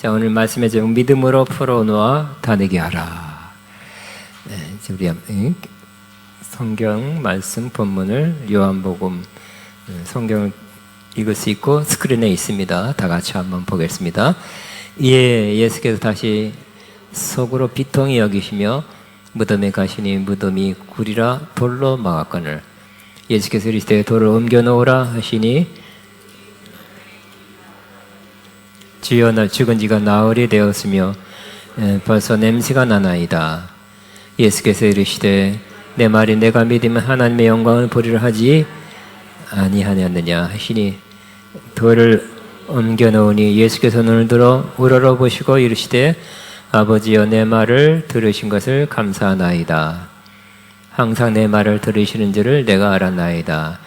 자, 오늘 말씀의 제목 믿음으로 풀어놓아 다니게 하라. 네, 우리 성경 말씀 본문을 요한복음 성경을 읽을 수 있고 스크린에 있습니다. 다 같이 한번 보겠습니다. 이에 예수께서 다시 속으로 비통히 여기시며 무덤에 가시니 무덤이 굴이라 돌로 막았거늘 예수께서 이르시되 돌을 옮겨 놓으라 하시니 주여 나 죽은 지가 나흘이 되었으며 벌써 냄새가 나나이다. 예수께서 이르시되 내 말이 내가 믿으면 하나님의 영광을 보리라 하지 아니하였느냐 하시니 돌을 옮겨 놓으니 예수께서 눈을 들어 우러러 보시고 이르시되 아버지여 내 말을 들으신 것을 감사하나이다. 항상 내 말을 들으시는 줄을 내가 알았나이다.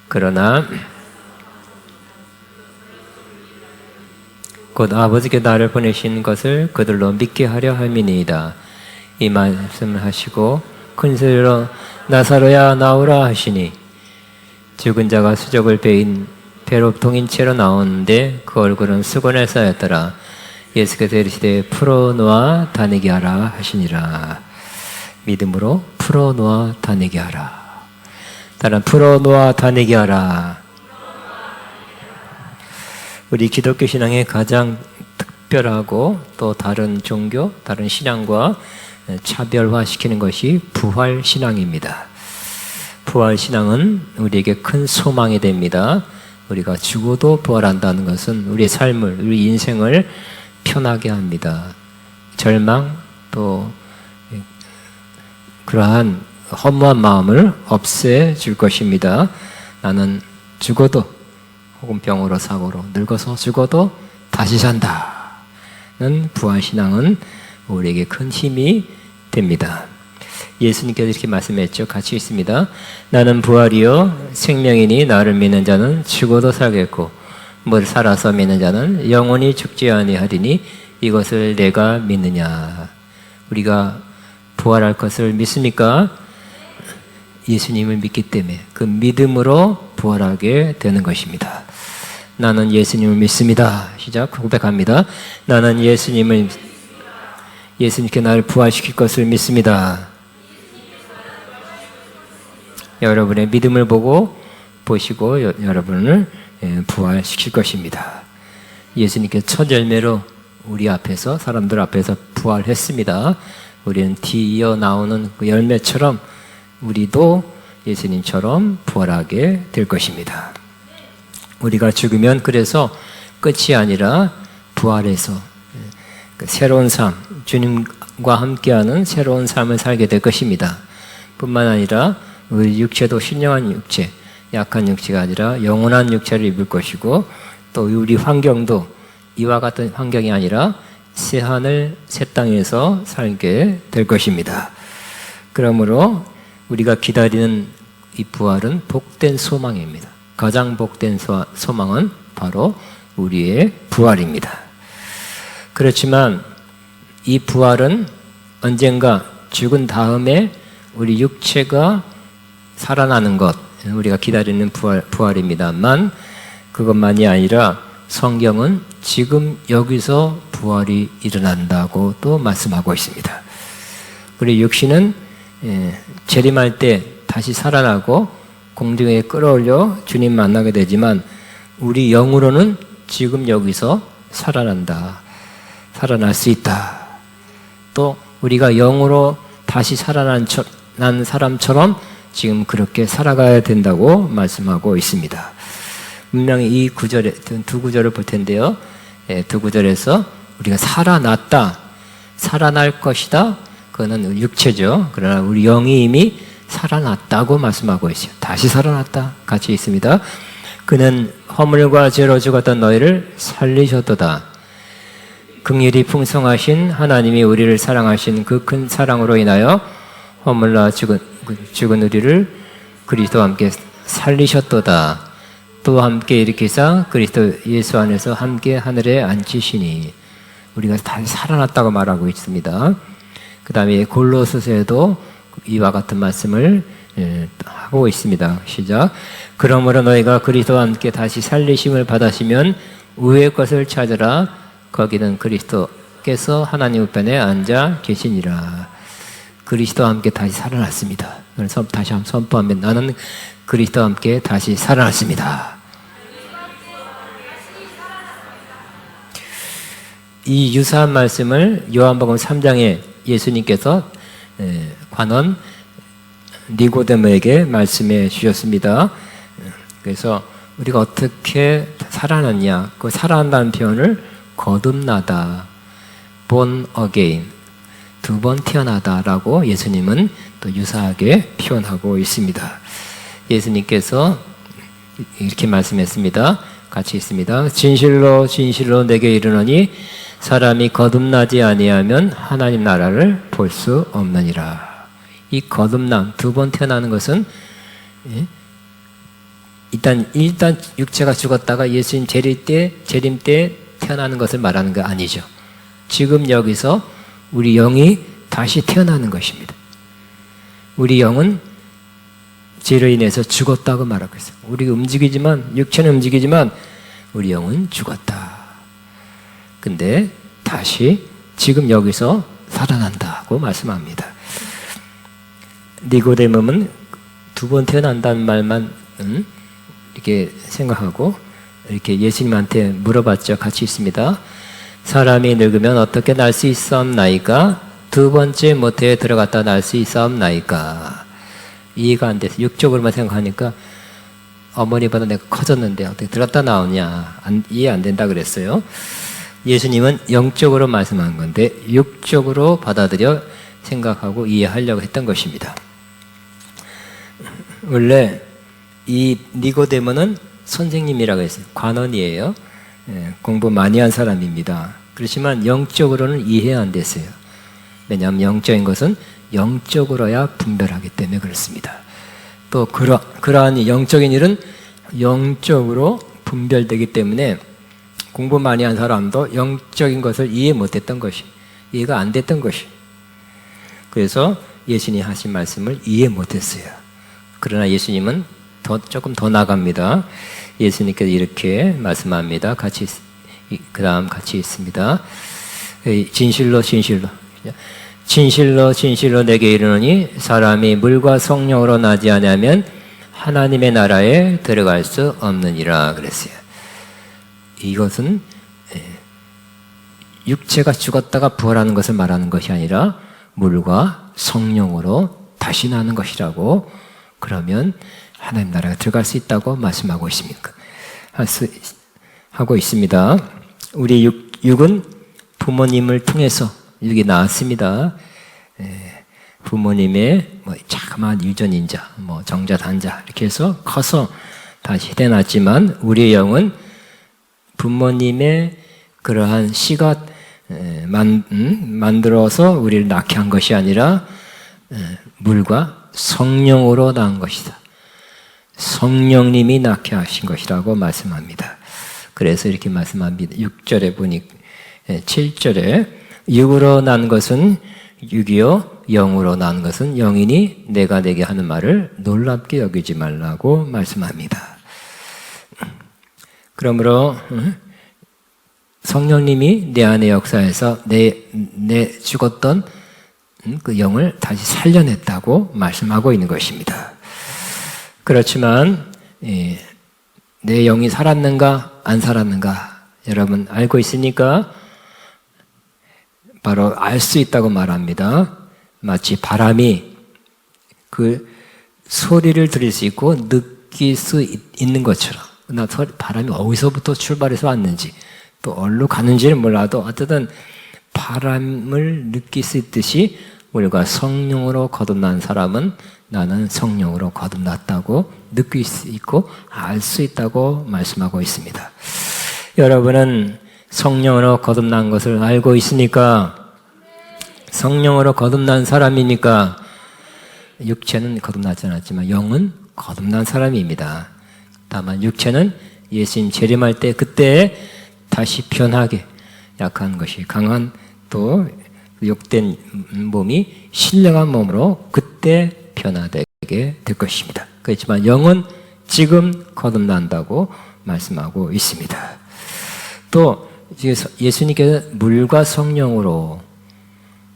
그러나 곧 아버지께 나를 보내신 것을 그들로 믿게 하려 함이니이다. 이 말씀을 하시고 큰 소리로 나사로야 나오라 하시니 죽은 자가 수족을 베인 배로 동인 채로 나오는데 그 얼굴은 수건에 쌓였더라. 예수께서 이르시되 풀어놓아 다니게 하라 하시니라. 믿음으로 풀어놓아 다니게 하라. 다른 풀어놓아 다니게 하라. 우리 기독교 신앙의 가장 특별하고 또 다른 종교, 다른 신앙과 차별화시키는 것이 부활 신앙입니다. 부활 신앙은 우리에게 큰 소망이 됩니다. 우리가 죽어도 부활한다는 것은 우리의 삶을, 우리 인생을 편하게 합니다. 절망 또 그러한 허무한 마음을 없애줄 것입니다. 나는 죽어도 혹은 병으로 사고로 늙어서 죽어도 다시 산다는 부활신앙은 우리에게 큰 힘이 됩니다. 예수님께서 이렇게 말씀했죠. 같이 있습니다. 나는 부활이요 생명이니 나를 믿는 자는 죽어도 살겠고 뭘 살아서 믿는 자는 영원히 죽지 아니하리니 이것을 내가 믿느냐. 우리가 부활할 것을 믿습니까? 예수님을 믿기 때문에 그 믿음으로 부활하게 되는 것입니다. 나는 예수님을 믿습니다. 시작 고백합니다. 나는 예수님께 나를 부활시킬 것을 믿습니다. 여러분의 믿음을 보시고 여러분을 부활시킬 것입니다. 예수님께 첫 열매로 우리 앞에서 사람들 앞에서 부활했습니다. 우리는 뒤이어 나오는 그 열매처럼 우리도 예수님처럼 부활하게 될 것입니다. 우리가 죽으면 그래서 끝이 아니라 부활해서 새로운 삶, 주님과 함께하는 새로운 삶을 살게 될 것입니다. 뿐만 아니라 우리 육체도 신령한 육체, 약한 육체가 아니라 영원한 육체를 입을 것이고 또 우리 환경도 이와 같은 환경이 아니라 새 하늘, 새 땅에서 살게 될 것입니다. 그러므로 우리가 기다리는 이 부활은 복된 소망입니다. 가장 복된 소망은 바로 우리의 부활입니다. 그렇지만 이 부활은 언젠가 죽은 다음에 우리 육체가 살아나는 것, 우리가 기다리는 부활입니다만 그것만이 아니라 성경은 지금 여기서 부활이 일어난다고 또 말씀하고 있습니다. 우리 육신은 재림할 때 다시 살아나고 공중에 끌어올려 주님 만나게 되지만 우리 영으로는 지금 여기서 살아날 수 있다. 또 우리가 영으로 다시 살아난 사람처럼 지금 그렇게 살아가야 된다고 말씀하고 있습니다. 분명히 이 구절에 두 구절을 볼 텐데요. 두 구절에서 우리가 살아났다, 살아날 것이다. 그거는 육체죠. 그러나 우리 영이 이미 살아났다고 말씀하고 있어요. 다시 살아났다. 같이 있습니다. 그는 허물과 죄로 죽었던 너희를 살리셨도다. 긍휼이 풍성하신 하나님이 우리를 사랑하신 그 큰 사랑으로 인하여 허물과 죽은 우리를 그리스도와 함께 살리셨도다. 또 함께 일으키사 그리스도 예수 안에서 함께 하늘에 앉히시니 우리가 다시 살아났다고 말하고 있습니다. 그 다음에 골로새서에도 이와 같은 말씀을 하고 있습니다. 시작. 그러므로 너희가 그리스도와 함께 다시 살리심을 받았으면 우의 것을 찾으라. 거기는 그리스도께서 하나님 우편에 앉아 계시니라. 그리스도와 함께 다시 살아났습니다. 그래서 다시 한번 선포하면 나는 그리스도와 함께 다시 살아났습니다. 이 유사한 말씀을 요한복음 3장에 예수님께서 관원 니고데모에게 말씀해 주셨습니다. 그래서 우리가 어떻게 살아났냐? 그 살아난다는 표현을 거듭나다, born again, 두 번 태어나다라고 예수님은 또 유사하게 표현하고 있습니다. 예수님께서 이렇게 말씀했습니다. 같이 있습니다. 진실로 진실로 내게 이르노니 사람이 거듭나지 아니하면 하나님 나라를 볼 수 없느니라. 이 거듭남, 두 번 태어나는 것은 일단 육체가 죽었다가 예수님 재림 때 태어나는 것을 말하는 거 아니죠. 지금 여기서 우리 영이 다시 태어나는 것입니다. 우리 영은 죄로 인해서 죽었다고 말하고 있어요. 우리가 움직이지만, 육체는 움직이지만 우리 영은 죽었다. 근데 다시 지금 여기서 살아난다고 말씀합니다. 니고데모는 두 번 태어난다는 말만 이렇게 생각하고 이렇게 예수님한테 물어봤죠. 같이 있습니다. 사람이 늙으면 어떻게 날 수 있사옵나이까? 두 번째 모태에 들어갔다 날 수 있사옵나이까? 이해가 안 돼서 육적으로만 생각하니까 어머니보다 내가 커졌는데 어떻게 들었다 나오냐, 이해 안 된다 그랬어요. 예수님은 영적으로 말씀한 건데 육적으로 받아들여 생각하고 이해하려고 했던 것입니다. 원래 이 니고데모는 선생님이라고 했어요. 관원이에요. 공부 많이 한 사람입니다. 그렇지만 영적으로는 이해 안 됐어요. 왜냐하면 영적인 것은 영적으로야 분별하기 때문에 그렇습니다. 또 그러한 영적인 일은 영적으로 분별되기 때문에 공부 많이 한 사람도 영적인 것을 이해 못했던 것이, 이해가 안 됐던 것이. 그래서 예수님이 하신 말씀을 이해 못했어요. 그러나 예수님은 조금 더 나갑니다. 예수님께서 이렇게 말씀합니다. 그 다음 같이 있습니다. 진실로 진실로 진실로 진실로 내게 이르노니 사람이 물과 성령으로 나지 않으면 하나님의 나라에 들어갈 수 없느니라 그랬어요. 이것은 육체가 죽었다가 부활하는 것을 말하는 것이 아니라 물과 성령으로 다시 나는 것이라고, 그러면 하나님 나라에 들어갈 수 있다고 말씀하고 있습니다. 우리 육은 부모님을 통해서 육이 나왔습니다. 부모님의 자그마한 유전인자, 정자, 단자 이렇게 해서 커서 다시 태어났지만 우리의 영은 부모님의 그러한 씨가 만들어서 우리를 낳게 한 것이 아니라 물과 성령으로 낳은 것이다. 성령님이 낳게 하신 것이라고 말씀합니다. 그래서 이렇게 말씀합니다. 6절에 보니 7절에 육으로 난 것은 육이요 영으로 난 것은 영이니 내가 내게 하는 말을 놀랍게 여기지 말라고 말씀합니다. 그러므로 성령님이 내 안에 역사해서 내 죽었던 그 영을 다시 살려냈다고 말씀하고 있는 것입니다. 그렇지만 내 영이 살았는가 안 살았는가 여러분 알고 있으니까 바로 알 수 있다고 말합니다. 마치 바람이 그 소리를 들을 수 있고 느낄 수 있는 것처럼, 바람이 어디서부터 출발해서 왔는지 또 어디로 가는지는 몰라도 어쨌든 바람을 느낄 수 있듯이 우리가 성령으로 거듭난 사람은 나는 성령으로 거듭났다고 느낄 수 있고 알 수 있다고 말씀하고 있습니다. 여러분은 성령으로 거듭난 것을 알고 있으니까, 성령으로 거듭난 사람이니까, 육체는 거듭나지 않았지만 영은 거듭난 사람입니다. 다만 육체는 예수님 재림할 때 그때 다시 변하게, 약한 것이 강한 또 욕된 몸이 신령한 몸으로 그때 변화되게 될 것입니다. 그렇지만 영은 지금 거듭난다고 말씀하고 있습니다. 또 예수님께서 물과 성령으로,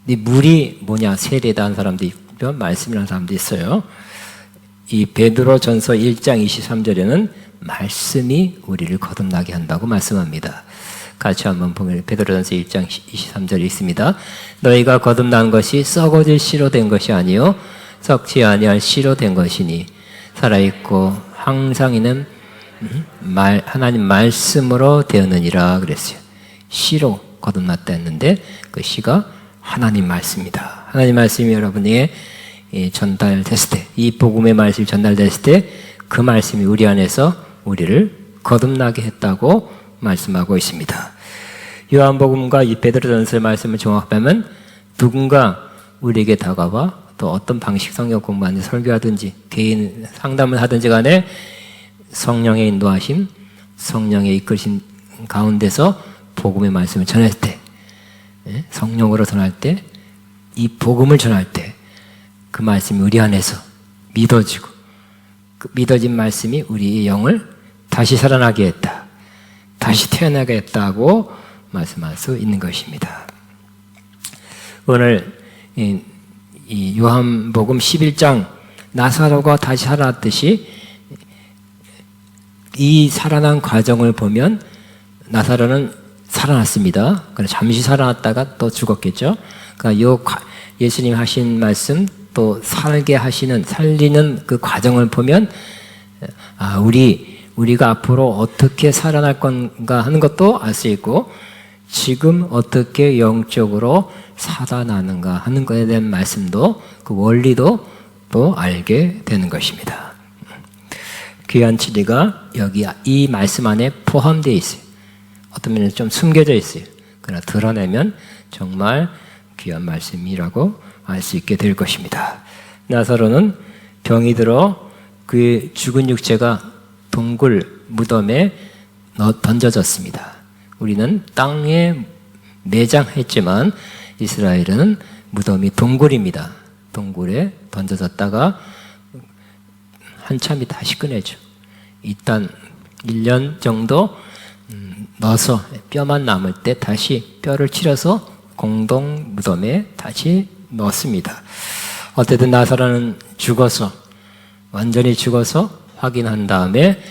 이 물이 뭐냐, 세례다는 사람도 있고 말씀이라는 사람도 있어요. 이 베드로전서 1장 23절에는 말씀이 우리를 거듭나게 한다고 말씀합니다. 같이 한번 보면 베드로전서 1장 23절이 있습니다. 너희가 거듭난 것이 썩어질 씨로 된 것이 아니요 썩지 아니할 씨로 된 것이니 살아있고 항상 있는 하나님 말씀으로 되었느니라 그랬어요. 씨로 거듭났다 했는데 그 씨가 하나님 말씀이다. 하나님 말씀이 여러분에게 전달됐을 때, 이 복음의 말씀이 전달됐을 때 그 말씀이 우리 안에서 우리를 거듭나게 했다고 말씀하고 있습니다. 요한복음과 이 베드로전서의 말씀을 종합하면 누군가 우리에게 다가와 또 어떤 방식 성경 공부하든지 설교하든지 개인 상담을 하든지 간에 성령의 인도하심, 성령의 이끌신 가운데서 복음의 말씀을 전할 때, 성령으로 전할 때, 이 복음을 전할 때 그 말씀이 우리 안에서 믿어지고 그 믿어진 말씀이 우리의 영을 다시 살아나게 했다. 다시 태어나게 했다고 말씀할 수 있는 것입니다. 오늘 이 요한복음 11장 나사로가 다시 살아났듯이 이 살아난 과정을 보면 나사로는 살아났습니다. 잠시 살아났다가 또 죽었겠죠. 그러니까 예수님 하신 말씀 또 살리는 그 과정을 보면 우리가 앞으로 어떻게 살아날 건가 하는 것도 알 수 있고 지금 어떻게 영적으로 살아나는가 하는 것에 대한 말씀도 그 원리도 또 알게 되는 것입니다. 귀한 진리가 여기 이 말씀 안에 포함되어 있어요. 어떤 면에서 좀 숨겨져 있어요. 그러나 드러내면 정말 귀한 말씀이라고 알 수 있게 될 것입니다. 나사로는 병이 들어 그의 죽은 육체가 동굴 무덤에 던져졌습니다. 우리는 땅에 매장했지만 이스라엘은 무덤이 동굴입니다. 동굴에 던져졌다가 한참이 다시 꺼내죠. 일단 1년 정도 넣어서 뼈만 남을 때 다시 뼈를 치러서 공동 무덤에 다시 넣습니다. 어쨌든 나사로는 완전히 죽어서 확인한 다음에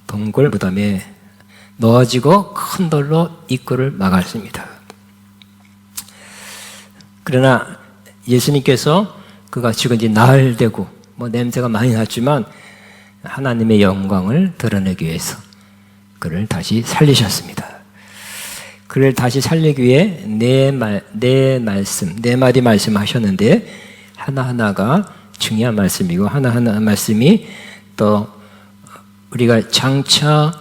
동굴 무덤에 넣어지고 큰 돌로 입구를 막았습니다. 그러나 예수님께서 그가 죽은 지 나흘 되고 냄새가 많이 났지만 하나님의 영광을 드러내기 위해서 그를 다시 살리셨습니다. 그를 다시 살리기 위해 네 마디 말씀하셨는데 하나하나가 중요한 말씀이고 하나하나 말씀이 또 우리가 장차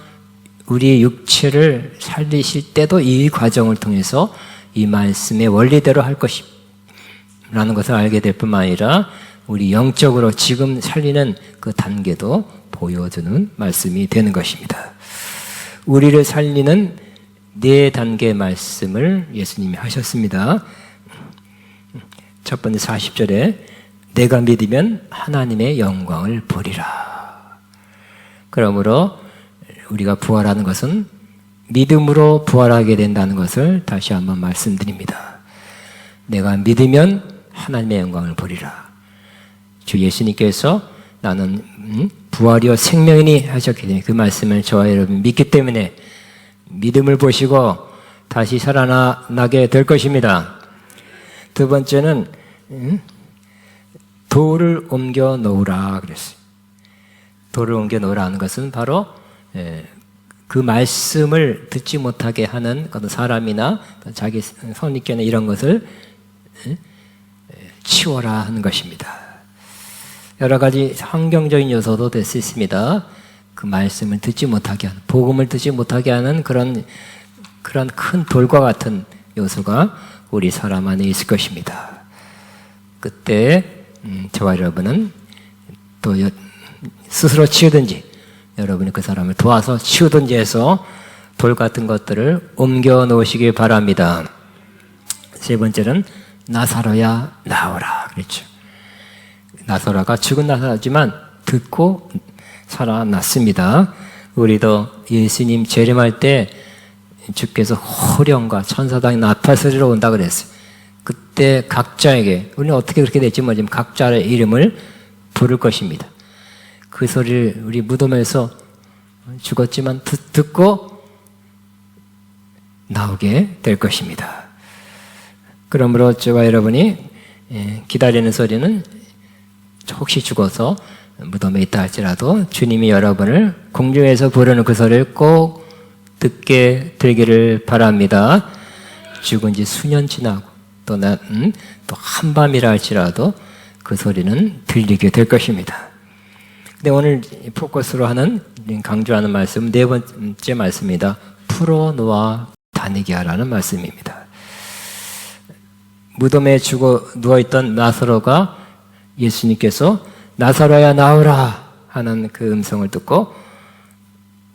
우리의 육체를 살리실 때도 이 과정을 통해서 이 말씀의 원리대로 할 것이라는 것을 알게 될 뿐만 아니라 우리 영적으로 지금 살리는 그 단계도 보여주는 말씀이 되는 것입니다. 우리를 살리는 네 단계의 말씀을 예수님이 하셨습니다. 첫 번째 40절에 내가 믿으면 하나님의 영광을 보리라. 그러므로 우리가 부활하는 것은 믿음으로 부활하게 된다는 것을 다시 한번 말씀드립니다. 내가 믿으면 하나님의 영광을 보리라. 주 예수님께서 나는 부활이요 생명이니 하셨기 때문에 그 말씀을 저와 여러분 믿기 때문에 믿음을 보시고 다시 살아나게 될 것입니다. 두 번째는 돌을 옮겨 놓으라 그랬어요. 돌을 옮겨 놓으라 하는 것은 바로 그 말씀을 듣지 못하게 하는 어떤 사람이나 자기 선입견 이런 것을 치워라 하는 것입니다. 여러 가지 환경적인 요소도 될 수 있습니다. 그 말씀을 듣지 못하게 하는, 복음을 듣지 못하게 하는 그런 큰 돌과 같은 요소가 우리 사람 안에 있을 것입니다. 그때 저와 여러분은 또 스스로 치우든지 여러분이 그 사람을 도와서 치우든지 해서 돌 같은 것들을 옮겨 놓으시기 바랍니다. 세 번째는 나사로야 나오라 그랬죠. 나사로가 죽은 나사로지만 듣고 살아났습니다. 우리도 예수님 재림할 때 주께서 호령과 천사당이 나팔 소리로 온다 그랬어요. 그때 각자에게, 우리는 어떻게 그렇게 됐지 모르지만 각자의 이름을 부를 것입니다. 그 소리를 우리 무덤에서 죽었지만 듣고 나오게 될 것입니다. 그러므로 저와 여러분이 기다리는 소리는 혹시 죽어서 무덤에 있다 할지라도 주님이 여러분을 공중에서 부르는 그 소리를 꼭 듣게 되기를 바랍니다. 죽은 지 수년 지나고 또 한밤이라 할지라도 그 소리는 들리게 될 것입니다. 근데 오늘 포커스로 하는, 강조하는 말씀, 네 번째 말씀입니다. 풀어놓아 다니게 하라는 말씀입니다. 무덤에 죽어 누워있던 나사로가 예수님께서 나사로야 나오라 하는 그 음성을 듣고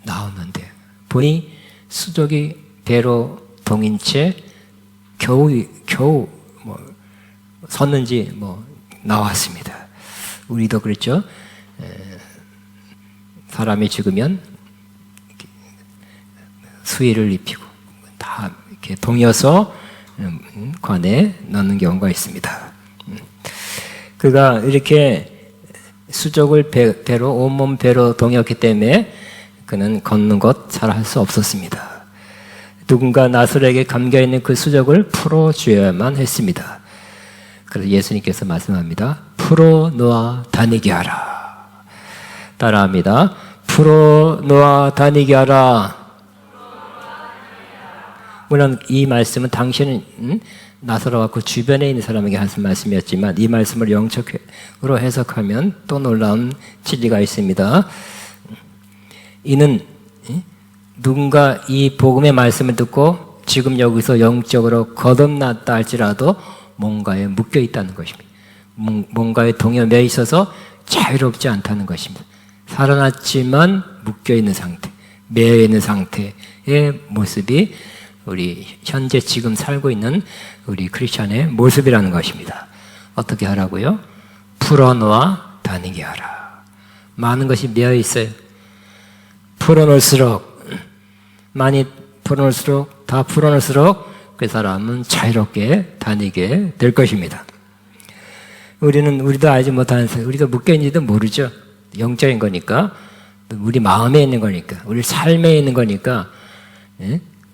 나오는데 보니 수족이 배로 동인 채 겨우 섰는지 나왔습니다. 우리도 그렇죠. 사람이 죽으면 수의를 입히고 다 이렇게 동여서 관에 넣는 경우가 있습니다. 그가 이렇게 수족을 배로, 온몸 배로 동였기 때문에 그는 걷는 것 잘 할 수 없었습니다. 누군가 나사로에게 감겨있는 그 수족을 풀어주어야만 했습니다. 그래서 예수님께서 말씀합니다. 풀어놓아 다니게 하라. 따라합니다. 풀어놓아 다니게 하라. 물론 이 말씀은 당신은 나사로와 그 주변에 있는 사람에게 하신 말씀이었지만 이 말씀을 영적으로 해석하면 또 놀라운 진리가 있습니다. 이는 누군가 이 복음의 말씀을 듣고 지금 여기서 영적으로 거듭났다 할지라도 뭔가에 묶여 있다는 것입니다. 뭔가에 동요매어 있어서 자유롭지 않다는 것입니다. 살아났지만 묶여 있는 상태, 매여 있는 상태의 모습이 우리 현재 지금 살고 있는 우리 크리스찬의 모습이라는 것입니다. 어떻게 하라고요? 풀어놓아 다니게 하라. 많은 것이 매여 있어요. 풀어놓을수록, 많이 풀어놓을수록, 다 풀어놓을수록 그 사람은 자유롭게 다니게 될 것입니다. 우리도 알지 못하는, 우리도 묶여있는지도 모르죠. 영적인 거니까, 우리 마음에 있는 거니까, 우리 삶에 있는 거니까,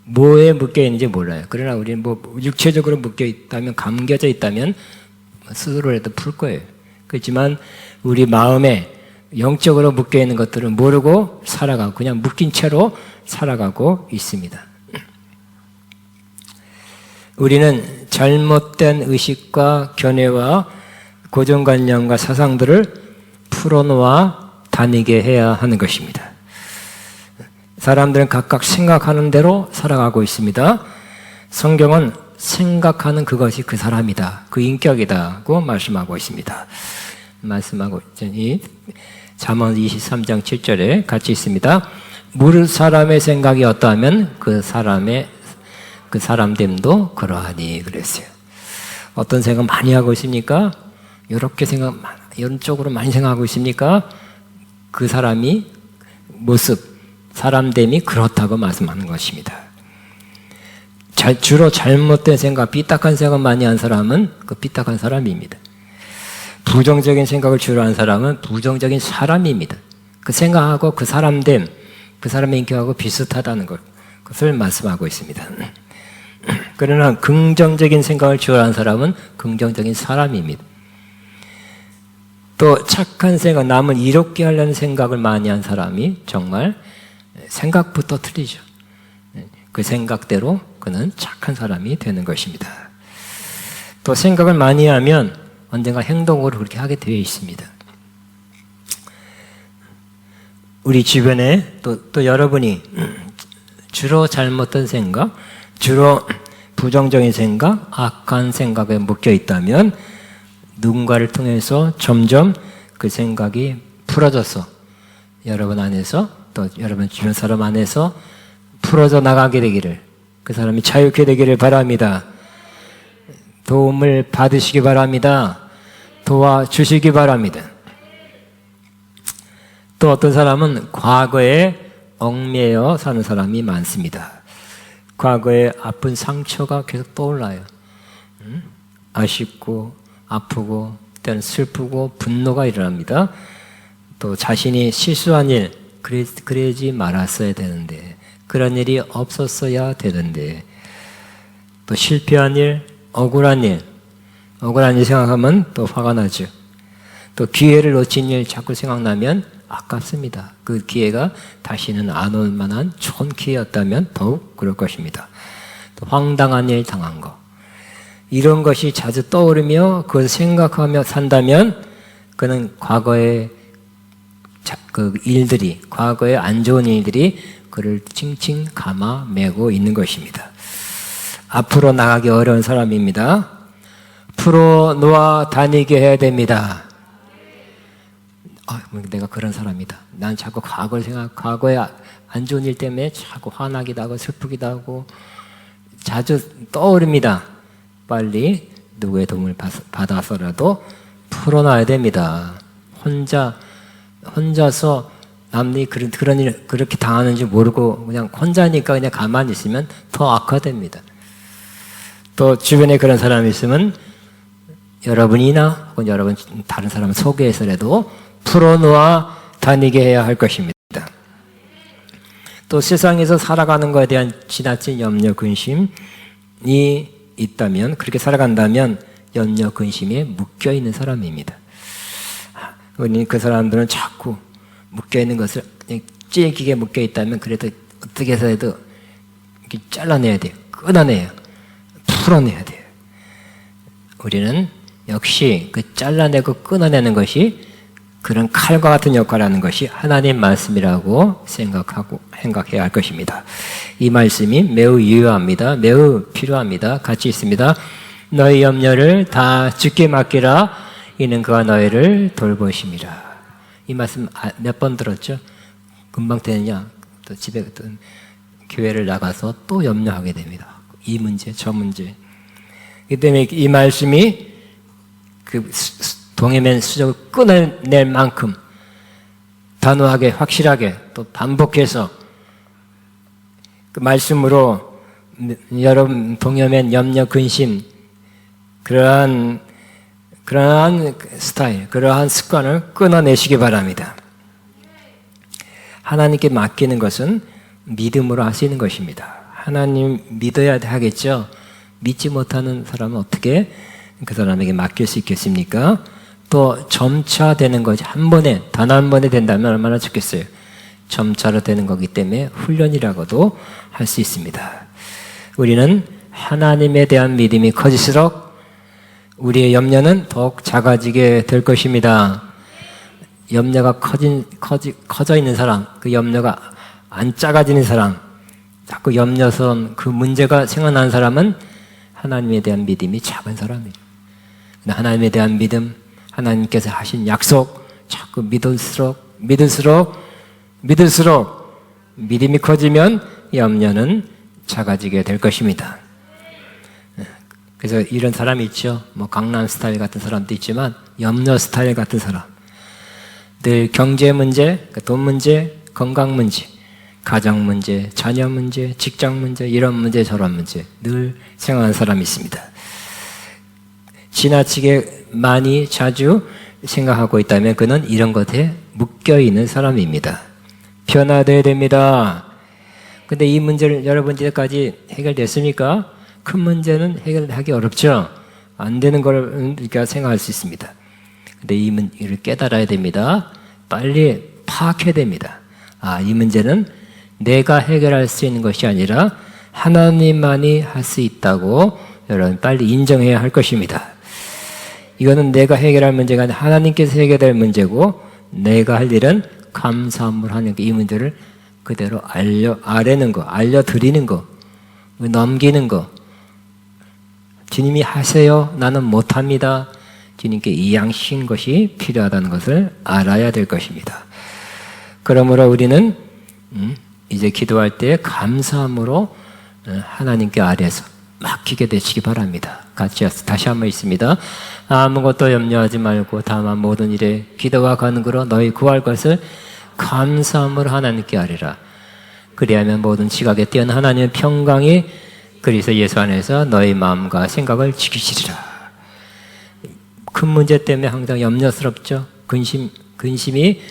뭐에 묶여있는지 몰라요. 그러나 우리는 육체적으로 묶여있다면, 감겨져 있다면 스스로라도 풀 거예요. 그렇지만 우리 마음에 영적으로 묶여있는 것들은 모르고 살아가고 그냥 묶인 채로 살아가고 있습니다. 우리는 잘못된 의식과 견해와 고정관념과 사상들을 풀어놓아 다니게 해야 하는 것입니다. 사람들은 각각 생각하는 대로 살아가고 있습니다. 성경은 생각하는 그것이 그 사람이다, 그 인격이다고 말씀하고 있습니다. 말씀하고 있더니 잠언 23장 7절에 같이 있습니다. 물 사람의 생각이 어떠하면 그 사람됨도 그러하니 그랬어요. 어떤 생각 많이 하고 있습니까? 이렇게 이런 쪽으로 많이 생각하고 있습니까? 그 사람이 모습, 사람됨이 그렇다고 말씀하는 것입니다. 주로 잘못된 생각, 삐딱한 생각 많이 한 사람은 그 삐딱한 사람입니다. 부정적인 생각을 주로 한 사람은 부정적인 사람입니다. 그 생각하고 그 사람됨, 그 사람의 인격하고 비슷하다는 것을 말씀하고 있습니다. 그러나 긍정적인 생각을 주로 한 사람은 긍정적인 사람입니다. 또 착한 생각, 남을 이롭게 하려는 생각을 많이 한 사람이 정말 생각부터 틀리죠. 그 생각대로 그는 착한 사람이 되는 것입니다. 또 생각을 많이 하면 언젠가 행동으로 그렇게 하게 되어 있습니다. 우리 주변에 또 여러분이 주로 잘못된 생각, 주로 부정적인 생각, 악한 생각에 묶여 있다면 누군가를 통해서 점점 그 생각이 풀어져서 여러분 안에서 또 여러분 주변 사람 안에서 풀어져 나가게 되기를, 그 사람이 자유케 되기를 바랍니다. 도움을 받으시기 바랍니다. 도와주시기 바랍니다. 또 어떤 사람은 과거에 얽매여 사는 사람이 많습니다. 과거의 아픈 상처가 계속 떠올라요. 아쉽고 아프고 때는 슬프고 분노가 일어납니다. 또 자신이 실수한 일, 그러지 말았어야 되는데, 그런 일이 없었어야 되는데, 또 실패한 일, 억울한 일 생각하면 또 화가 나죠. 또 기회를 놓친 일 자꾸 생각나면 아깝습니다. 그 기회가 다시는 안 올 만한 좋은 기회였다면 더욱 그럴 것입니다. 또 황당한 일 당한 거, 이런 것이 자주 떠오르며 그걸 생각하며 산다면 그는 과거의 그 일들이, 과거의 안 좋은 일들이 그를 칭칭 감아 매고 있는 것입니다. 앞으로 나가기 어려운 사람입니다. 풀어놓아 다니게 해야 됩니다. 내가 그런 사람이다. 난 자꾸 과거의 안 좋은 일 때문에 자꾸 화나기도 하고 슬프기도 하고 자주 떠오릅니다. 빨리 누구의 도움을 받아서라도 풀어놔야 됩니다. 혼자서 남이 그런 일 그렇게 당하는지 모르고 그냥 혼자니까 그냥 가만히 있으면 더 악화됩니다. 또 주변에 그런 사람이 있으면 여러분이나 혹은 여러분 다른 사람 소개해서라도 풀어놓아 다니게 해야 할 것입니다. 또 세상에서 살아가는 것에 대한 지나친 염려, 근심이 있다면, 그렇게 살아간다면 염려, 근심에 묶여있는 사람입니다. 그 사람들은 자꾸 묶여있는 것을 찌기게 묶여있다면 그래도 어떻게 해서라도 이렇게 잘라내야 돼요. 끊어내요. 풀어내야 돼요. 우리는 역시 그 잘라내고 끊어내는 것이 그런 칼과 같은 역할을 하는 것이 하나님 말씀이라고 생각해야 할 것입니다. 이 말씀이 매우 유효합니다. 매우 필요합니다. 같이 있습니다. 너희 염려를 다 주께 맡기라. 이는 그가 너희를 돌보심이라. 이 말씀 몇 번 들었죠? 금방 되느냐? 또 집에 교회를 나가서 또 염려하게 됩니다. 이 문제, 저 문제. 그 때문에 이 말씀이 그 동해면 수적을 끊어낼 만큼 단호하게, 확실하게 또 반복해서 그 말씀으로 여러분 동해면 염려, 근심, 그러한 스타일, 그러한 습관을 끊어내시기 바랍니다. 하나님께 맡기는 것은 믿음으로 할 수 있는 것입니다. 하나님 믿어야 하겠죠. 믿지 못하는 사람은 어떻게 그 사람에게 맡길 수 있겠습니까? 또 점차 되는 것이 단 한 번에 된다면 얼마나 좋겠어요. 점차로 되는 거기 때문에 훈련이라고도 할 수 있습니다. 우리는 하나님에 대한 믿음이 커질수록 우리의 염려는 더욱 작아지게 될 것입니다. 염려가 커져 있는 사람, 그 염려가 안 작아지는 사람, 자꾸 염려스러운 그 문제가 생각나는 사람은 하나님에 대한 믿음이 작은 사람이에요. 하나님에 대한 믿음, 하나님께서 하신 약속, 자꾸 믿을수록 믿음이 커지면 염려는 작아지게 될 것입니다. 그래서 이런 사람이 있죠. 강남 스타일 같은 사람도 있지만 염려 스타일 같은 사람. 늘 경제 문제, 돈 문제, 건강 문제, 가정 문제, 자녀 문제, 직장 문제, 이런 문제 저런 문제 늘 생각하는 사람이 있습니다. 지나치게 많이 자주 생각하고 있다면 그는 이런 것에 묶여있는 사람입니다. 변화되어야 됩니다. 근데 이 문제를 여러분들까지 해결됐습니까? 큰 문제는 해결하기 어렵죠. 안 되는 걸 우리가 생각할 수 있습니다. 근데 이를 깨달아야 됩니다. 빨리 파악해야 됩니다. 이 문제는 내가 해결할 수 있는 것이 아니라 하나님만이 할 수 있다고 여러분 빨리 인정해야 할 것입니다. 이거는 내가 해결할 문제가 아니라 하나님께서 해결할 문제고, 내가 할 일은 감사함을 하는 이 문제를 그대로 알려드리는 거, 넘기는 거. 주님이 하세요. 나는 못합니다. 주님께 이양시키는 것이 필요하다는 것을 알아야 될 것입니다. 그러므로 우리는 이제 기도할 때 감사함으로 하나님께 아뢰서 맡기게 되시기 바랍니다. 같이 다시 한번 있습니다. 아무것도 염려하지 말고 다만 모든 일에 기도와 간구로 너희 구할 것을 감사함으로 하나님께 아뢰라. 그리하면 모든 지각에 뛰어난 하나님의 평강이 그리스도 예수 안에서 너희 마음과 생각을 지키시리라. 큰 문제 때문에 항상 염려스럽죠. 근심이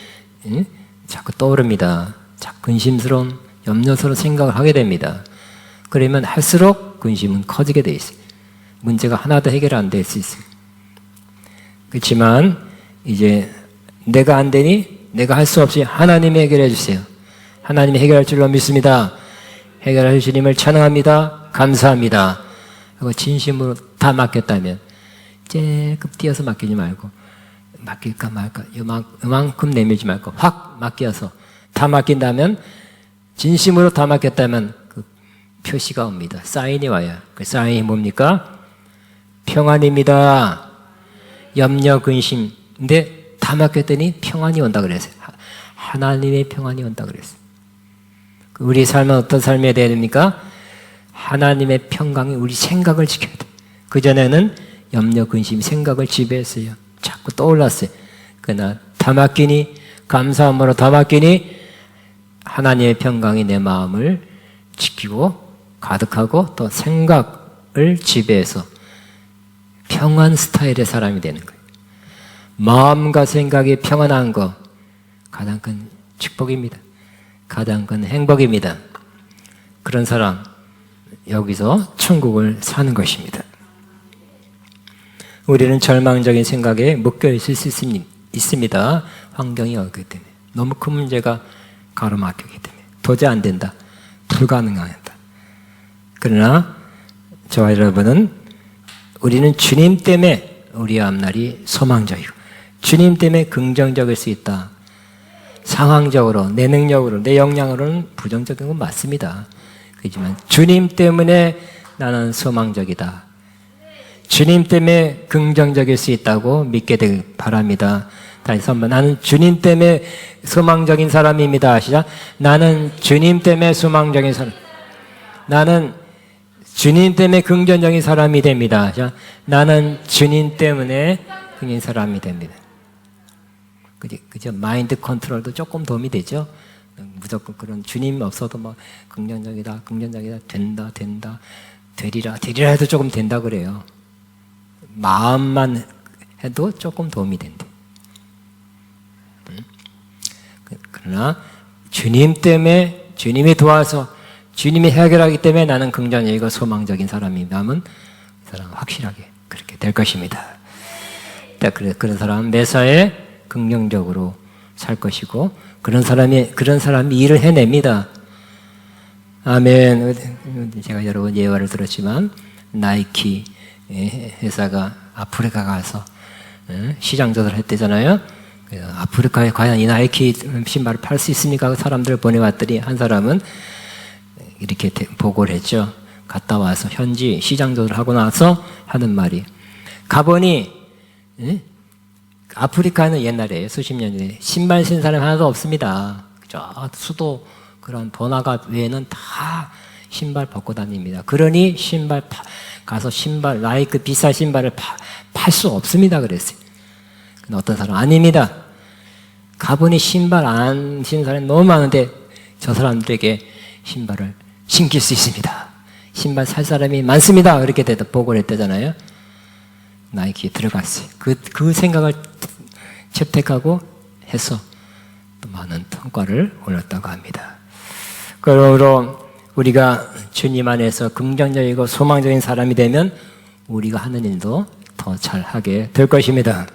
자꾸 떠오릅니다. 자꾸 근심스러운 염려스러운 생각을 하게 됩니다. 그러면 할수록 근심은 커지게 돼 있어요. 문제가 하나도 해결 안 될 수 있어요. 그렇지만 이제 내가 안 되니 내가 할 수 없이 하나님이 해결해 주세요. 하나님이 해결할 줄로 믿습니다. 해결할 주님을 찬양합니다. 감사합니다. 하고 진심으로 다 맡겼다면 조금 뛰어서 맡기지 말고 맡길까 말까 이만큼 내밀지 말고 확 맡겨서 다 맡긴다면 진심으로 다 맡겼다면 그 표시가 옵니다. 사인이 와요. 그 사인이 뭡니까? 평안입니다. 염려 근심. 근데 다 맡겼더니 평안이 온다 그랬어요. 하나님의 평안이 온다 그랬어요. 우리 삶은 어떤 삶이 돼야 됩니까? 하나님의 평강이 우리 생각을 지켜야 돼. 그전에는 염려 근심 생각을 지배했어요. 자꾸 떠올랐어요. 그러나 다 맡기니 감사함으로 다 맡기니 하나님의 평강이 내 마음을 지키고 가득하고 또 생각을 지배해서 평안 스타일의 사람이 되는 거예요. 마음과 생각이 평안한 거 가장 큰 축복입니다. 가장 큰 행복입니다. 그런 사람 여기서 천국을 사는 것입니다. 우리는 절망적인 생각에 묶여 있을 수 있습니다. 환경이 없기 때문에 너무 큰 문제가 가로막히기 때문에 도저히 안 된다. 불가능하다. 그러나 저와 여러분은 우리는 주님 때문에 우리의 앞날이 소망적이고 주님 때문에 긍정적일 수 있다. 상황적으로 내 능력으로 내 역량으로는 부정적인 건 맞습니다. 그렇지만 주님 때문에 나는 소망적이다. 주님 때문에 긍정적일 수 있다고 믿게 되길 바랍니다. 다시 한번 나는 주님 때문에 소망적인 사람입니다. 시작. 나는 주님 때문에 소망적인 사람. 나는 주님 때문에 긍정적인 사람이 됩니다. 시작. 나는 주님 때문에 긍정적인 사람이 됩니다. 그죠? 마인드 컨트롤도 조금 도움이 되죠. 무조건 그런 주님 없어도 뭐 긍정적이다, 된다, 되리라 해도 조금 된다 그래요. 마음만 해도 조금 도움이 된대. 그러나 주님 때문에 주님이 도와서 주님이 해결하기 때문에 나는 긍정적이고 소망적인 사람이라면 그 사람은 확실하게 그렇게 될 것입니다. 그런 사람은 매사에 긍정적으로 살 것이고 그런 사람이 일을 해냅니다. 아멘. 제가 여러 번 예화를 들었지만 나이키 회사가 아프리카 가서 시장 조사를 했대잖아요. 아프리카에 과연 이 나이키 신발을 팔 수 있습니까? 사람들을 보내왔더니 한 사람은 이렇게 보고를 했죠. 갔다 와서 현지 시장 조사를 하고 나서 하는 말이 가보니 아프리카는 옛날에 수십 년 전에 신발 신는 사람이 하나도 없습니다. 저 수도 그런 번화가 외에는 다 신발 벗고 다닙니다. 그러니 가서 나이키 비싼 신발을 팔 수 없습니다. 그랬어요. 근데 어떤 사람 아닙니다. 가보니 신발 안 신는 사람이 너무 많은데 저 사람들에게 신발을 신길 수 있습니다. 신발 살 사람이 많습니다. 그렇게 보고를 했다잖아요. 나이키에 들어갔어요. 그 생각을 채택하고 해서 또 많은 성과를 올렸다고 합니다. 그러므로 우리가 주님 안에서 긍정적이고 소망적인 사람이 되면 우리가 하는 일도 더 잘하게 될 것입니다.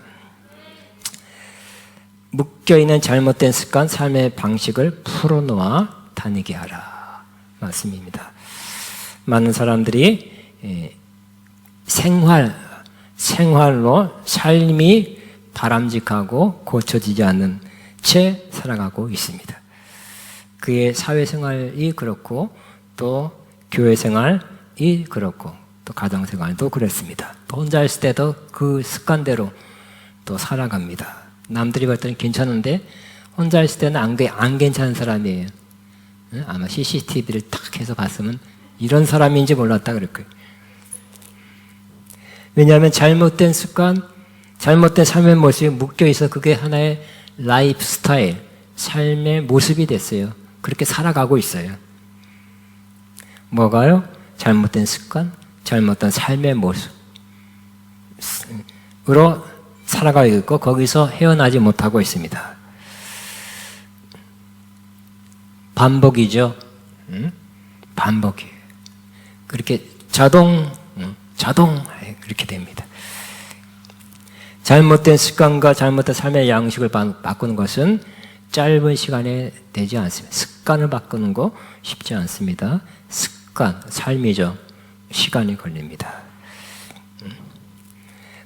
묶여있는 잘못된 습관, 삶의 방식을 풀어놓아 다니게 하라 말씀입니다. 많은 사람들이 생활로 삶이 바람직하고 고쳐지지 않는 채 살아가고 있습니다. 그의 사회생활이 그렇고 또 교회생활이 그렇고 또 가정생활도 그렇습니다. 또 혼자 있을 때도 그 습관대로 또 살아갑니다. 남들이 볼 때는 괜찮은데 혼자 있을 때는 안 괜찮은 사람이에요. 아마 CCTV를 딱 해서 봤으면 이런 사람인지 몰랐다 그럴 거예요. 왜냐하면 잘못된 습관, 잘못된 삶의 모습이 묶여있어 그게 하나의 라이프 스타일, 삶의 모습이 됐어요. 그렇게 살아가고 있어요. 뭐가요? 잘못된 습관, 잘못된 삶의 모습으로 살아가고 있고 거기서 헤어나지 못하고 있습니다. 반복이죠. 반복이에요. 그렇게 자동 그렇게 됩니다. 잘못된 습관과 잘못된 삶의 양식을 바꾸는 것은 짧은 시간에 되지 않습니다. 습관을 바꾸는 거 쉽지 않습니다. 습관, 삶이죠. 시간이 걸립니다.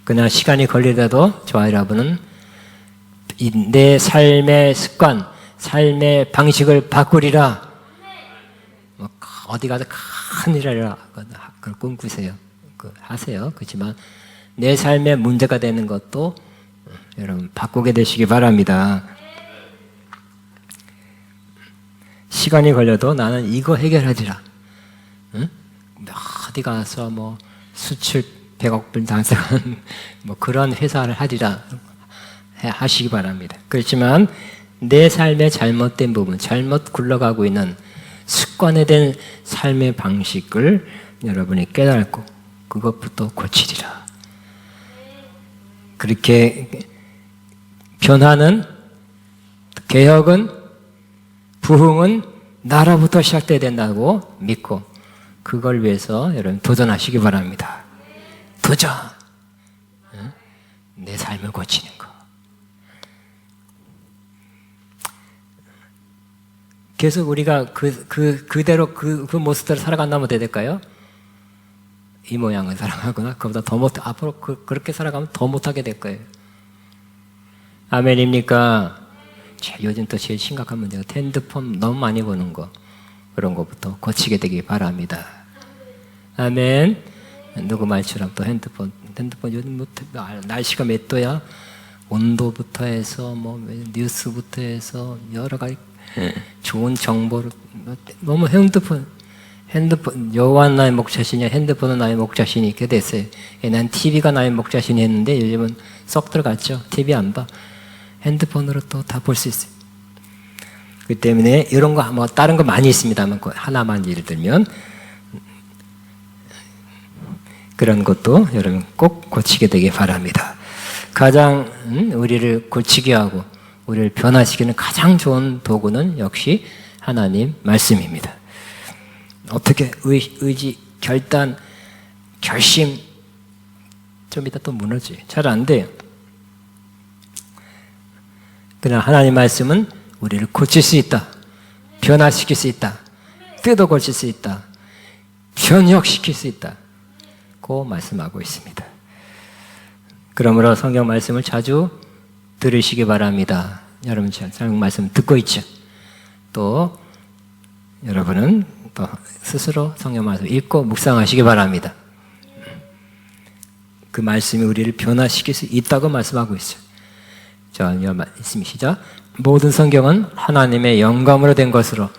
그러나 시간이 걸리더라도 저와 여러분은 내 삶의 습관, 삶의 방식을 바꾸리라. 어디 가서 큰 일을 그걸 꿈꾸세요. 하세요. 그렇지만 내 삶에 문제가 되는 것도 여러분 바꾸게 되시기 바랍니다. 시간이 걸려도 나는 이거 해결하리라. 응? 어디 가서 뭐 수출 100억 불 달성한 뭐 그런 회사를 하리라 하시기 바랍니다. 그렇지만 내 삶의 잘못된 부분, 잘못 굴러가고 있는 습관에 대한 삶의 방식을 여러분이 깨닫고 그것부터 고치리라. 그렇게 변화는, 개혁은, 부흥은 나로부터 시작돼야 된다고 믿고 그걸 위해서 여러분 도전하시기 바랍니다. 도전! 내 삶을 고치는 거. 계속 우리가 그대로 그 모습대로 살아간다면 어떻게 될까요? 이 모양을 살아가거나 그보다 더 앞으로 그렇게 살아가면 더 못하게 될 거예요. 아멘입니까? 요즘 또 제일 심각한 문제가 핸드폰 너무 많이 보는 거, 그런 것부터 고치게 되기 바랍니다. 아멘. 누구 말처럼 또 핸드폰 요즘 날씨가 몇 도야? 온도부터 해서 뭐 뉴스부터 해서 여러 가지 좋은 정보를 너무 핸드폰 여호와 나의 목자시냐 핸드폰은 나의 목자시니 이렇게 됐어요. 난 TV가 나의 목자시니 했는데 요즘은 쏙 들어갔죠. TV 안 봐. 핸드폰으로 또 다 볼 수 있어요. 그 때문에 이런 거 뭐 다른 거 많이 있습니다만 하나만 예를 들면 그런 것도 여러분 꼭 고치게 되길 바랍니다. 가장 우리를 고치게 하고 우리를 변화시키는 가장 좋은 도구는 역시 하나님 말씀입니다. 어떻게 의지, 결단, 결심 좀 이따 또 무너져요. 잘 안 돼요. 그러나 하나님 말씀은 우리를 고칠 수 있다. 변화시킬 수 있다. 뜯어 고칠 수 있다. 변혁시킬 수 있다. 고 말씀하고 있습니다. 그러므로 성경 말씀을 자주 들으시기 바랍니다. 여러분 성경 말씀 듣고 있죠? 또 여러분은 또 스스로 성경 말씀 읽고 묵상하시기 바랍니다. 그 말씀이 우리를 변화시킬 수 있다고 말씀하고 있어요. 자, 말씀이 시작. 모든 성경은 하나님의 영감으로 된 것으로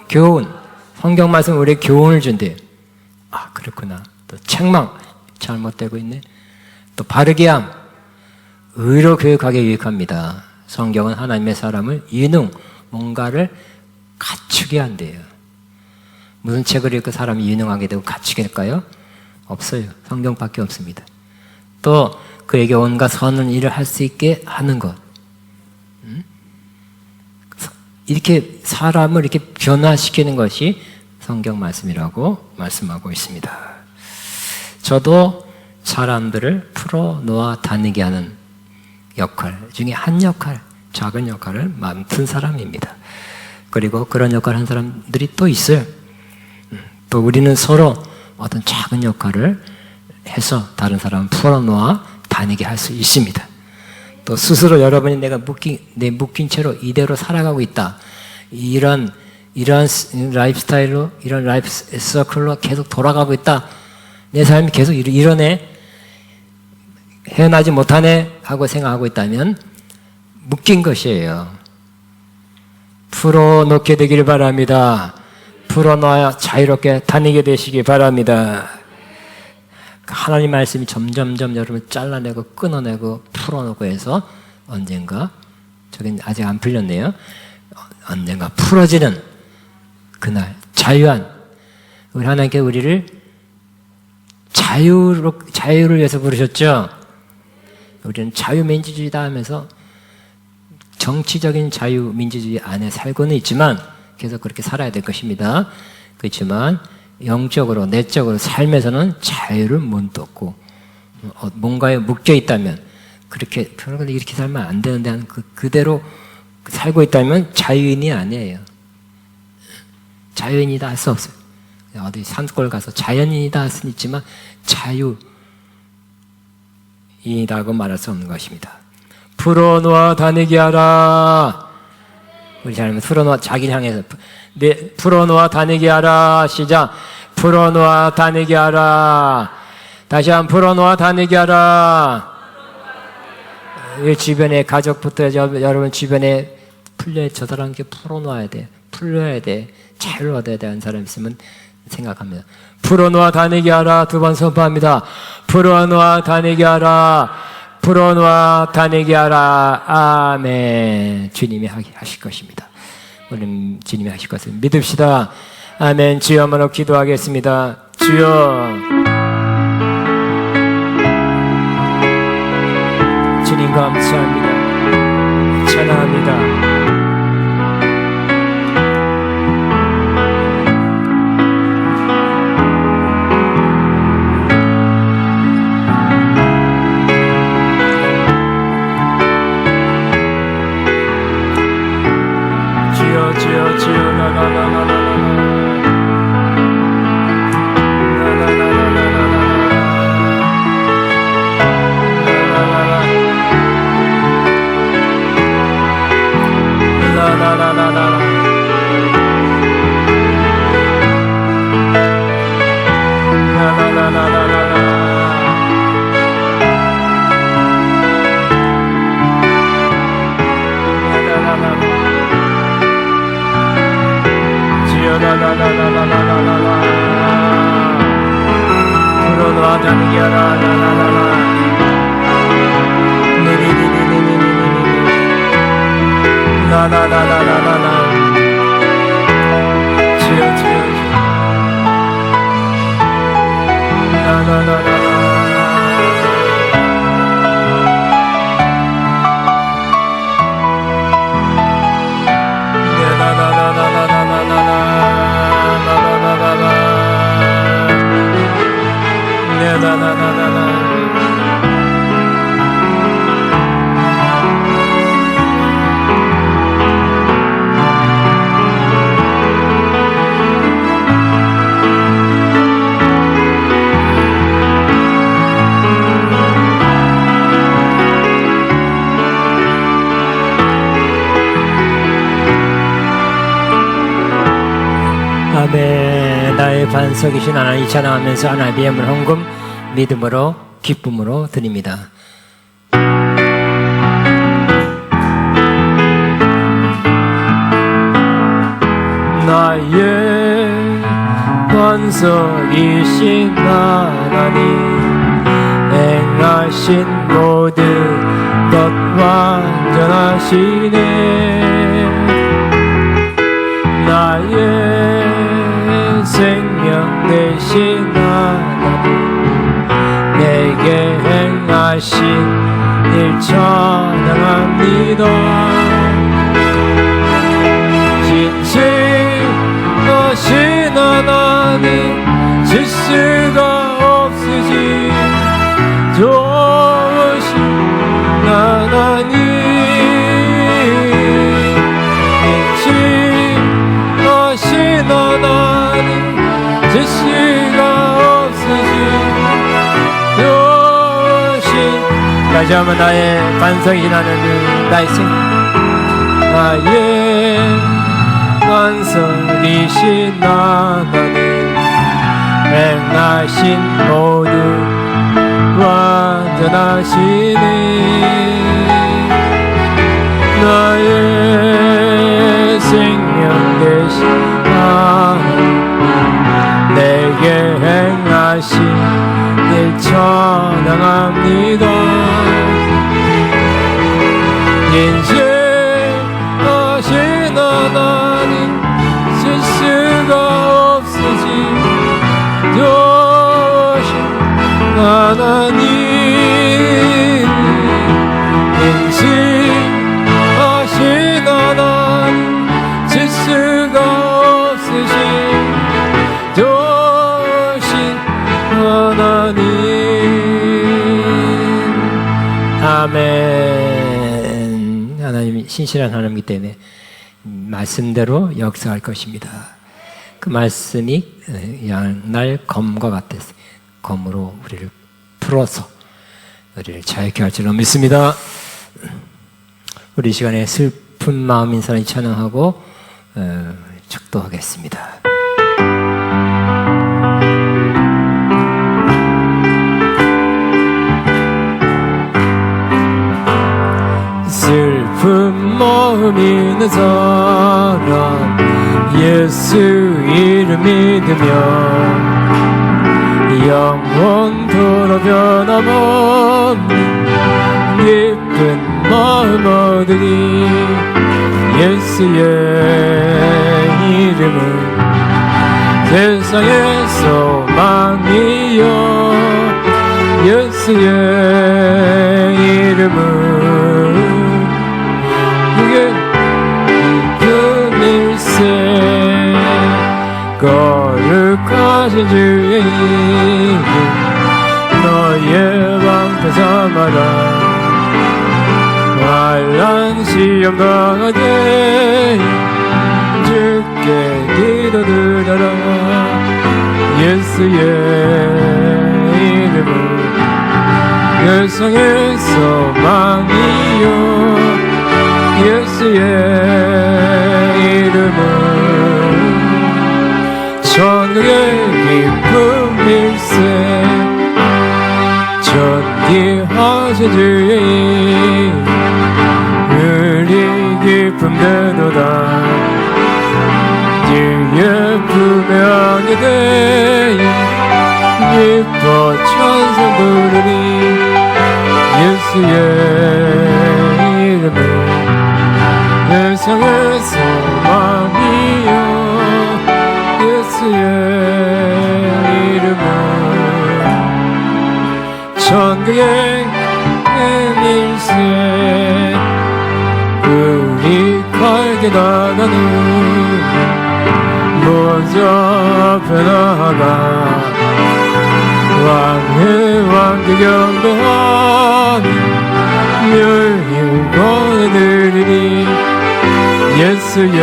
교훈, 성경 말씀 우리에게 교훈을 준대요. 아, 그렇구나. 또 책망, 잘못되고 있네. 또 바르게 함, 의로 교육하게 유익합니다. 성경은 하나님의 사람을 뭔가를 갖추게 한대요. 무슨 책을 읽고 사람이 유능하게 되고 갖추게 될까요? 없어요. 성경밖에 없습니다. 또 그에게 온갖 선한 일을 할 수 있게 하는 것. 이렇게 사람을 이렇게 변화시키는 것이 성경 말씀이라고 말씀하고 있습니다. 저도 사람들을 풀어놓아 다니게 하는 역할 중에 한 역할, 작은 역할을 맡은 사람입니다. 그리고 그런 역할을 한 사람들이 또 있어요. 또 우리는 서로 어떤 작은 역할을 해서 다른 사람을 풀어놓아 다니게 할 수 있습니다. 또 스스로 여러분이 내가 묶인 채로 이대로 살아가고 있다. 이런 라이프 스타일로, 이런 라이프 서클로 계속 돌아가고 있다. 내 삶이 계속 이러네, 헤어나지 못하네 하고 생각하고 있다면 묶인 것이에요. 풀어놓게 되기를 바랍니다. 풀어놔야 자유롭게 다니게 되시기 바랍니다. 하나님 말씀이 점점점 여러분 잘라내고 끊어내고 풀어놓고 해서 언젠가, 저긴 아직 안 풀렸네요. 언젠가 풀어지는 그날 자유한 우리 하나님께 우리를 자유를 위해서 부르셨죠. 우리는 자유민주주의다 하면서 정치적인 자유민주주의 안에 살고는 있지만 계속 그렇게 살아야 될 것입니다. 그렇지만 영적으로 내적으로 삶에서는 자유를 못 얻고 뭔가에 묶여 있다면 그렇게 이렇게 살면 안 되는데 그대로 살고 있다면 자유인이 아니에요. 자유인이다 할 수 없어요. 어디 산골 가서 자연인이다 할 수는 있지만 자유인이라고 말할 수 없는 것입니다. 풀어놓아 다니게 하라. 우리 잘하면 풀어놓아 자기를 향해서 풀어놓아 다니게 하라. 시작. 풀어놓아 다니게 하라. 다시 한번 풀어놓아 다니게 하라. 주변에 가족부터 여러분 주변에 저 사람께 풀어놓아야 돼. 풀려야 돼. 자유를 얻어야 되는 사람 있으면 생각합니다. 풀어놓아 다니게 하라. 두 번 선포합니다. 풀어놓아 다니게 하라. 풀어놓아 다니게 하라. 아멘. 주님이 하실 것입니다. 오늘 주님이 하실 것을 믿읍시다. 아멘. 주여 한번 기도하겠습니다. 주여, 주님 감사합니다. 찬양합니다. 풀어놓아 다니게 하라. 나나나나나나나. 주여 주여 나나나나나. 아멘. 나의 반석이신 하나님 찬양하면서 하나님의 예물 헌금 믿음으로 기쁨으로 드립니다. 나의 반석이신 하나님 행하신 모든 것 완전하시네. 나의 생명 되신 하나님 내게 행하신 일 찬양합니다. 진실하신 하나님 질수가 없으신 좋으신 하나님 진실하신 하나님 질수가 없으신 좋으신 다시 한번 나의 반석이신 하나님 나의 반석이신 하나님 행하신 모든 완전하시니 나의 생명 되신 하나님 내게 행하신 일 찬양합니다. 인생하신 하나님 인식하신 하나님 질수가 없으신 좋으신 하나님. 아멘. 하나님이 신실한 하나님이기 때문에 말씀대로 역사할 것입니다. 그 말씀이 양날 검과 같았어요. 검으로 우리를 풀어서 우리를 자유케 할 줄로 믿습니다. 우리 이 시간에 슬픈 마음인 사람이 찬양하고 축도하겠습니다. 슬픈 마음 있는 사람 예수 이름 믿으며 영원토록 변함없는 기쁜 마음 얻으니 예수의 이름은 세상의 소망이요 예수의 이름은 그게 기쁨일세 거룩하신 주의 이름 너의 방패 삼아라 환난 시험 당하되 주께 기도드려라 예수의 이름은 세상의 소망이요 예수의 이름은 천국의 기쁨일세 존귀하신 주의 이름 우리 기쁨 되도다 주의 품에 안게 되어 기뻐 찬송 부르니 예수의 이름은 세상의 소망이요 예수의 이름은 천국의 일세 우리 갈게 나가는 먼저 앞에 나아가 왕의 왕께 경배하니 멸일 권해드리니 예수의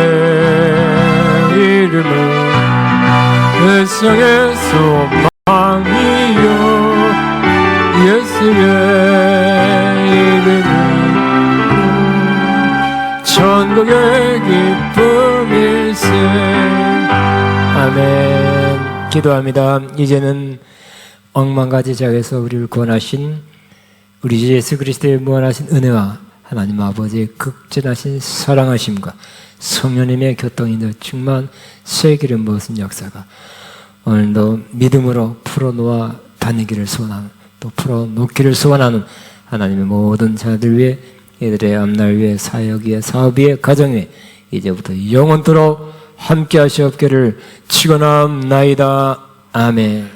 이름은 세상의 소망이요 예수의 이름은 천국의 기쁨일세. 아멘. 기도합니다. 이제는 억만가지 죄악에서 우리를 구원하신 우리 주 예수 그리스도의 무한하신 은혜와 하나님 아버지의 극진하신 사랑하심과 성령님의 교통인도 충만 세기를 모은 역사가 오늘도 믿음으로 풀어놓아 다니기를 소원하는 또 풀어놓기를 소원하는 하나님의 모든 자들 위해 이들의 앞날 위해 사역 위해 사업 위해 가정 위해 이제부터 영원토록 함께 하시옵기를 축원합나이다. 아멘.